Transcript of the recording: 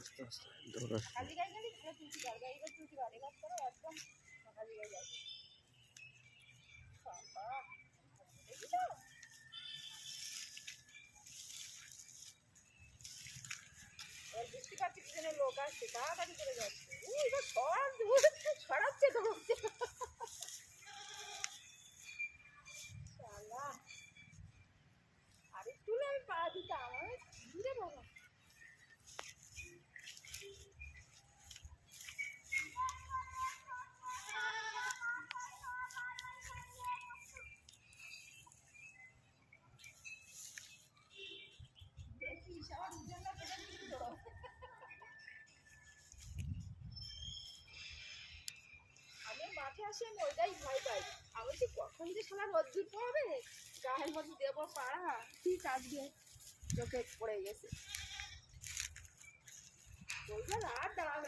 আস্তে আস্তে দৌড়াস। খালি গায়ে গেলে ভালো তুলতে পারবে, এইবার তুলতে পারবে, এবার করো একদম খালি গায়ে যাবে। বাবা দেখি তো এবার বুঝতে পারছি পিছনে লোক আসছে, তাড়াতাড়ি করে যাচ্ছে। এবার ছড়াচ্ছে তো বলছে শালা, আরেকটু আমি পা দিতাম, আমার ধীরে বাবা। দেখিস আমার উজানটা কেটে দিচ্ছি তো। আমি মাঠে আসি, আমি ওইটাই ভয় পাই। আমি বলছি কখন যে শালা রোদ্দুর পড়বে, গায়ের মধ্যে দেবো পাড়া, ঠিক আজকে চোখে পড়ে গেছে। ওইটা আর দাঁড়াবে